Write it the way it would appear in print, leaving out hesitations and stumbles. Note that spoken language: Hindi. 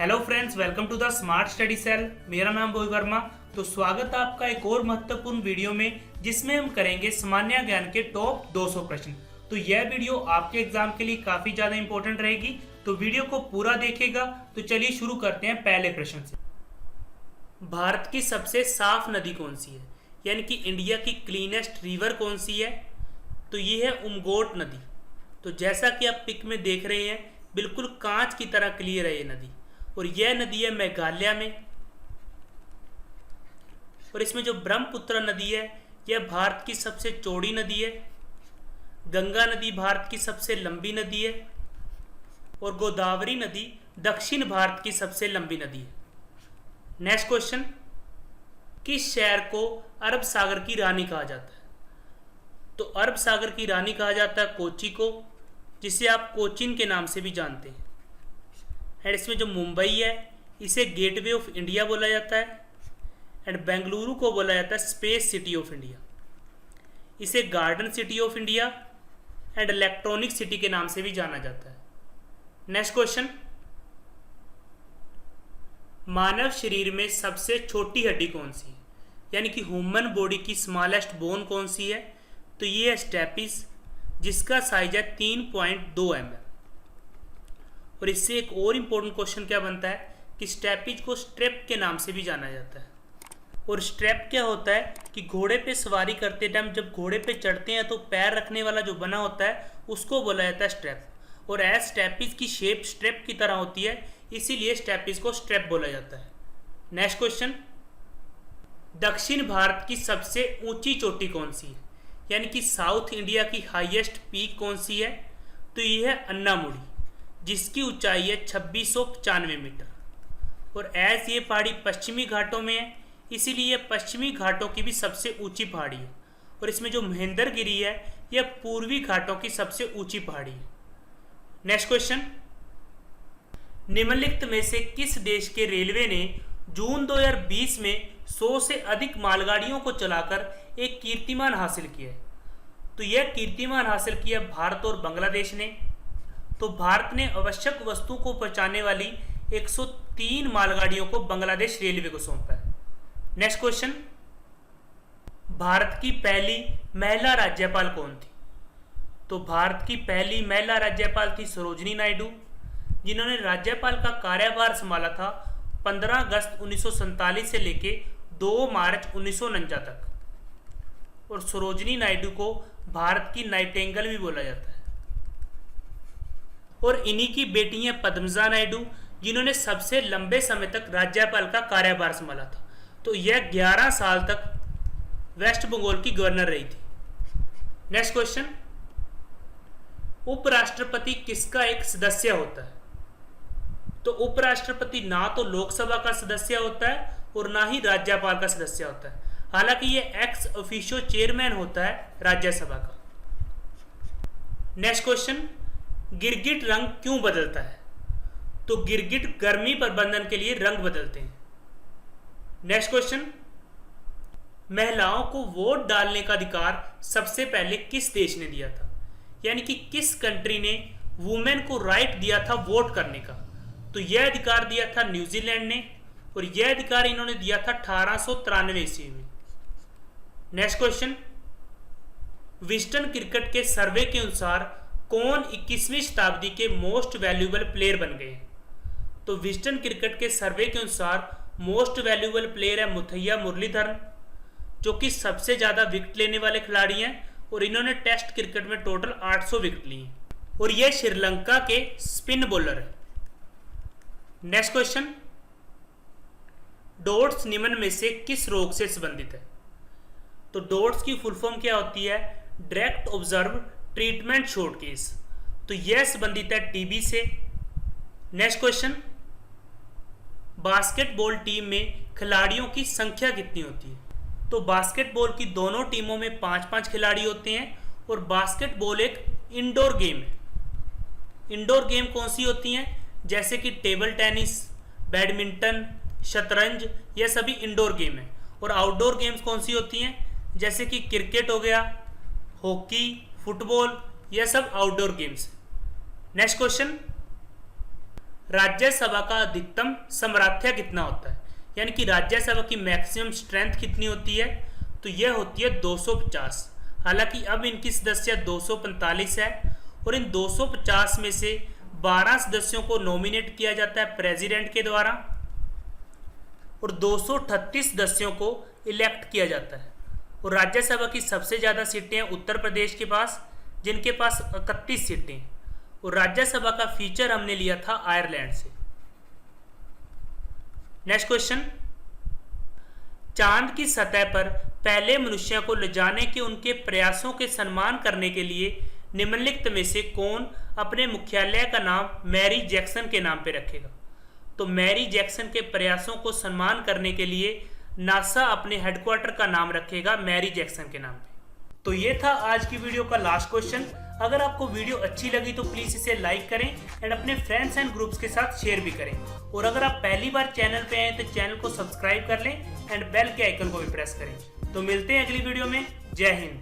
Hello friends, welcome to the smart study cell. मेरा नाम बोई वर्मा। तो स्वागत है आपका एक और महत्वपूर्ण वीडियो में, जिसमें हम करेंगे सामान्य ज्ञान के टॉप 200 प्रश्न। तो यह वीडियो आपके एग्जाम के लिए काफी ज्यादा इंपॉर्टेंट रहेगी, तो वीडियो को पूरा देखिएगा। तो चलिए शुरू करते हैं पहले प्रश्न से। भारत की सबसे साफ नदी कौन सी है, यानी कि इंडिया की क्लीनेस्ट रिवर कौन सी है? तो ये है उमगोट नदी। तो जैसा कि आप पिक में देख रहे हैं, बिल्कुल कांच की तरह क्लियर है ये नदी, और यह नदी है मेघालय में। और इसमें जो ब्रह्मपुत्र नदी है, यह भारत की सबसे चौड़ी नदी है। गंगा नदी भारत की सबसे लंबी नदी है, और गोदावरी नदी दक्षिण भारत की सबसे लंबी नदी है। नेक्स्ट क्वेश्चन, किस शहर को अरब सागर की रानी कहा जाता है? तो अरब सागर की रानी कहा जाता है कोची को, जिसे आप कोचीन के नाम से भी जानते हैं। एंड इसमें जो मुंबई है, इसे गेटवे ऑफ इंडिया बोला जाता है। एंड बेंगलुरु को बोला जाता है स्पेस सिटी ऑफ इंडिया, इसे garden city of India and electronic city के नाम से भी जाना जाता है। नेक्स्ट क्वेश्चन, मानव शरीर में सबसे छोटी हड्डी कौन सी है, यानी कि ह्यूमन बॉडी की स्मॉलेस्ट बोन कौन सी है? तो ये है स्टेपिस, जिसका साइज है 3.2 mm। और इससे एक और इम्पोर्टेंट क्वेश्चन क्या बनता है कि स्टेपिज को स्ट्रेप के नाम से भी जाना जाता है। और स्ट्रेप क्या होता है कि घोड़े पे सवारी करते टाइम जब घोड़े पे चढ़ते हैं तो पैर रखने वाला जो बना होता है उसको बोला जाता है स्ट्रेप। और एज स्टेपिज की शेप स्ट्रेप की तरह होती है, इसीलिए स्टेपिज को स्ट्रेप बोला जाता है। नेक्स्ट क्वेश्चन, दक्षिण भारत की सबसे ऊंची चोटी कौन सी है, यानी कि साउथ इंडिया की हाईएस्ट पीक कौन सी है? तो ये है अन्नामुड़ी, जिसकी ऊंचाई है 2695 मीटर। और एज ये पहाड़ी पश्चिमी घाटों में है, इसीलिए ये पश्चिमी घाटों की भी सबसे ऊंची पहाड़ी है। और इसमें जो महेंद्रगिरी है, यह पूर्वी घाटों की सबसे ऊंची पहाड़ी है। नेक्स्ट क्वेश्चन, निम्नलिखित में से किस देश के रेलवे ने जून 2020 में 100 से अधिक मालगाड़ियों को चलाकर एक कीर्तिमान हासिल किया है? तो यह कीर्तिमान हासिल किया भारत और बांग्लादेश ने। तो भारत ने आवश्यक वस्तुओं को पहुंचाने वाली 103 मालगाड़ियों को बांग्लादेश रेलवे को सौंपा है। नेक्स्ट क्वेश्चन, भारत की पहली महिला राज्यपाल कौन थी? तो भारत की पहली महिला राज्यपाल थी सरोजिनी नायडू, जिन्होंने राज्यपाल का कार्यभार संभाला था 15 अगस्त 1947 से लेके 2 मार्च 1949 तक। और सरोजिनी नायडू को भारत की नाइटिंगेल भी बोला जाता है। और इन्हीं की बेटी है पद्मजा नायडू, जिन्होंने सबसे लंबे समय तक राज्यपाल का कार्यभार संभाला था। तो यह 11 साल तक वेस्ट बंगाल की गवर्नर रही थी। नेक्स्ट क्वेश्चन, उपराष्ट्रपति किसका एक सदस्य होता है? तो उपराष्ट्रपति ना तो लोकसभा का सदस्य होता है और ना ही राज्यपाल का सदस्य होता है। हालांकि यह एक्स ऑफिशियो चेयरमैन होता है राज्यसभा का। नेक्स्ट क्वेश्चन, गिरगिट रंग क्यों बदलता है? तो गिरगिट गर्मी प्रबंधन के लिए रंग बदलते हैं। नेक्स्ट क्वेश्चन, महिलाओं को वोट डालने का अधिकार सबसे पहले किस देश ने दिया था, यानी कि किस कंट्री ने वुमेन को राइट दिया था वोट करने का? तो यह अधिकार दिया था न्यूजीलैंड ने, और यह अधिकार इन्होंने दिया था 1893 ईस्वी में। नेक्स्ट क्वेश्चन, विस्टन क्रिकेट के सर्वे के अनुसार कौन 21वीं शताब्दी के मोस्ट वैल्यूएबल प्लेयर बन गए? तो विस्टन क्रिकेट के सर्वे के अनुसार मोस्ट वैल्यूएबल प्लेयर है मुथैया मुरलीधरन, जो कि सबसे ज्यादा विकेट लेने वाले खिलाड़ी हैं, और इन्होंने टेस्ट क्रिकेट में टोटल 800 विकेट ली हैं। और यह श्रीलंका के स्पिन बॉलर है। नेक्स्ट क्वेश्चन, डॉट्स निम्न में से किस रोग से संबंधित है? तो डॉट्स की फुल फॉर्म क्या होती है? Direct observe treatment short case. तो यह संबंधित है टीबी से। नेक्स्ट क्वेश्चन, बास्केटबॉल टीम में खिलाड़ियों की संख्या कितनी होती है? तो बास्केटबॉल की दोनों टीमों में 5-5 खिलाड़ी होते हैं, और बास्केटबॉल एक इंडोर गेम है। इंडोर गेम कौन सी होती हैं? जैसे कि टेबल टेनिस, बैडमिंटन, शतरंज, यह सभी इंडोर गेम है। और आउटडोर गेम्स कौन सी होती हैं? जैसे कि क्रिकेट हो गया, हॉकी, फुटबॉल, यह सब outdoor games. Next question, Rajya Sabha का अधिकतम सामर्थ्य कितना होता है, यानी कि राज्यसभा की मैक्सिमम स्ट्रेंथ कितनी होती है, तो यह होती है 250। हालांकि अब इनकी सदस्य 245 है और इन 250 में से 12 सदस्यों को नॉमिनेट किया जाता है प्रेसिडेंट के द्वारा और 238 सदस्यों को इलेक्ट किया जाता है। और राज्यसभा की सबसे ज़्यादा सीटें हैं उत्तर प्रदेश के पास, जिनके पास 31 सीटें। और राज्यसभा का फीचर हमने लिया था आयरलैंड से। नेक्स्ट क्वेश्चन, चांद की सतह पर पहले मनुष्य को ले जाने के उनके प्रयासों के सम्मान करने के लिए निम्नलिखित में से कौन अपने मुख्यालय का नाम मैरी जैक्सन के नाम पे रखेगा। तो मैरी जैक्सन के प्रयासों को सम्मान करने के लिए नासा अपने हेडक्वार्टर का नाम रखेगा मैरी जैक्सन के नाम पे। तो ये था आज की वीडियो का लास्ट क्वेश्चन। अगर आपको वीडियो अच्छी लगी तो प्लीज़ इसे लाइक करें एंड अपने फ्रेंड्स एंड ग्रुप्स के साथ शेयर भी करें। और अगर आप पहली बार चैनल पे आए तो चैनल को सब्सक्राइब कर लें एंड बेल के आइकन को भी प्रेस करें। तो मिलते हैं अगली वीडियो में। जय हिंद।